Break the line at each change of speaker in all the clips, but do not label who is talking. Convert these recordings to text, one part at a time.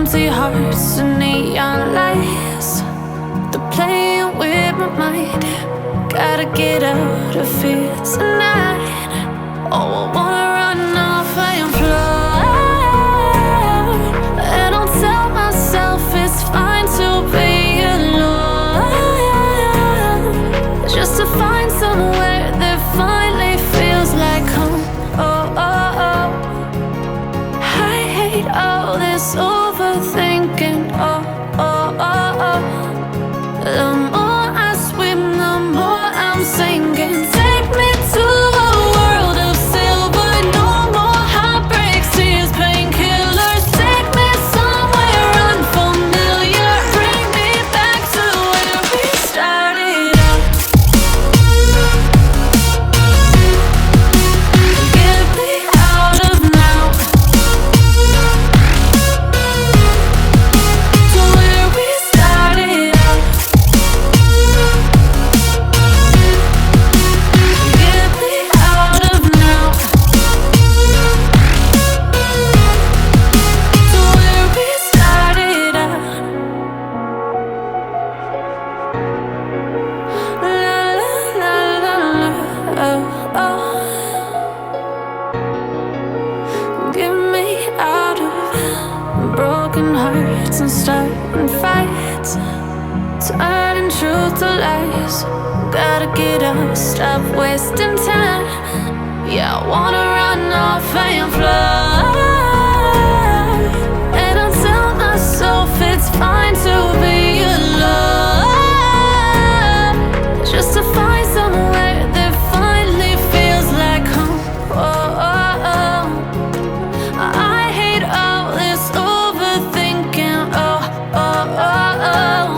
empty hearts and neon lights. They're playing with my mind. Gotta get out of here tonight. Oh, I wanna run off and fly. And I'll tell myself it's fine to be alone, just to find somewhere that finally feels like home. Oh, oh, oh. I hate all this overthinking. Oh, oh, oh, oh. The more I swim, the more I'm sinking. Take me to a world of silver. No more heartbreaks, tears, painkillers. Take me somewhere unfamiliar. Bring me back to where we started out. Get me out of now, to where we started out. Get me out of now, to where we started out. La la la la la, oh, oh. Get me out of broken hearts and starting fights, turning truth to lies. Gotta get up, stop wasting time. Yeah, I wanna run off and fly. And I'll tell myself it's fine to be alone, just to find somewhere that finally feels like home. Oh, oh, oh. I hate all this overthinking. Oh, oh, oh, oh.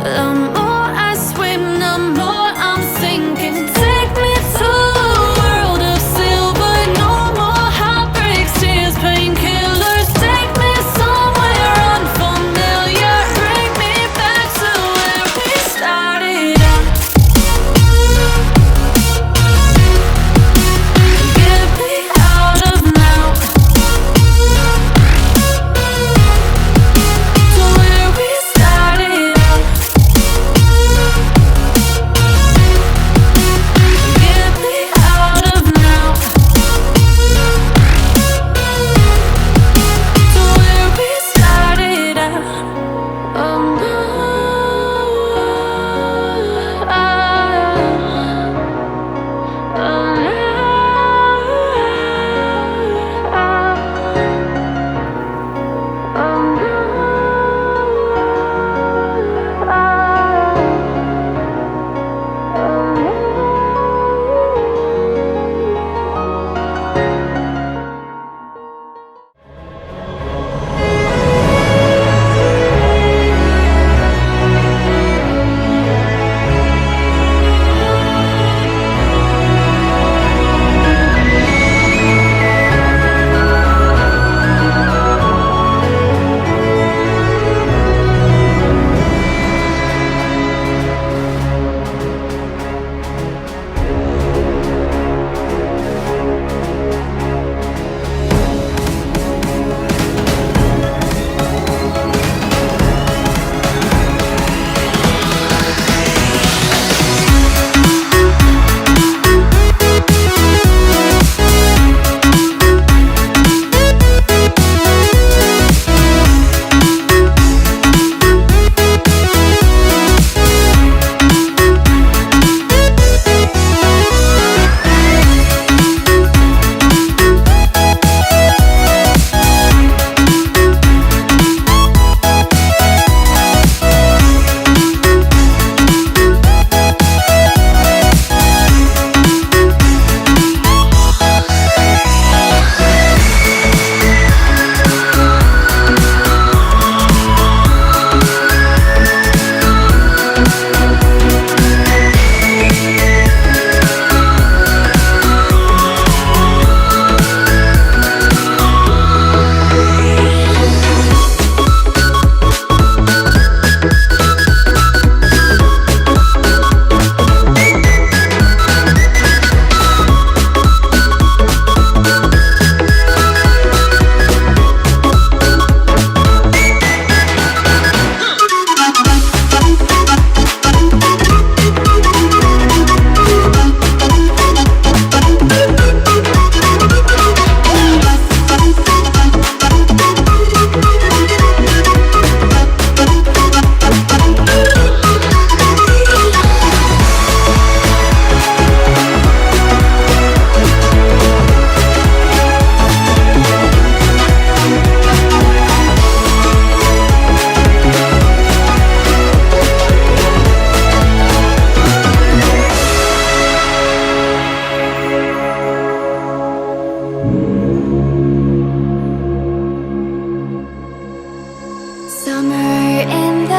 The more I swim, the more I'm sinking. Take me to a world of silver. No more heartbreaks, tears, painkillers. Take me somewhere unfamiliar.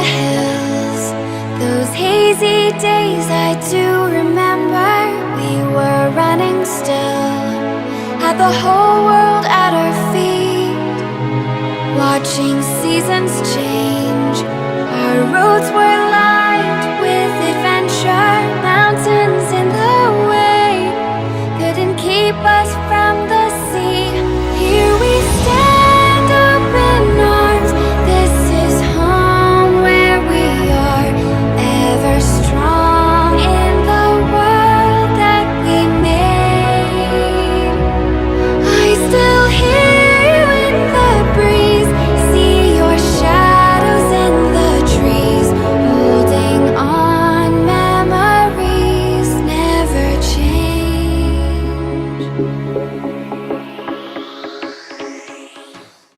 the hills. Those hazy days I do remember. We were running still, had the whole world at our feet, watching seasons change. Our roads were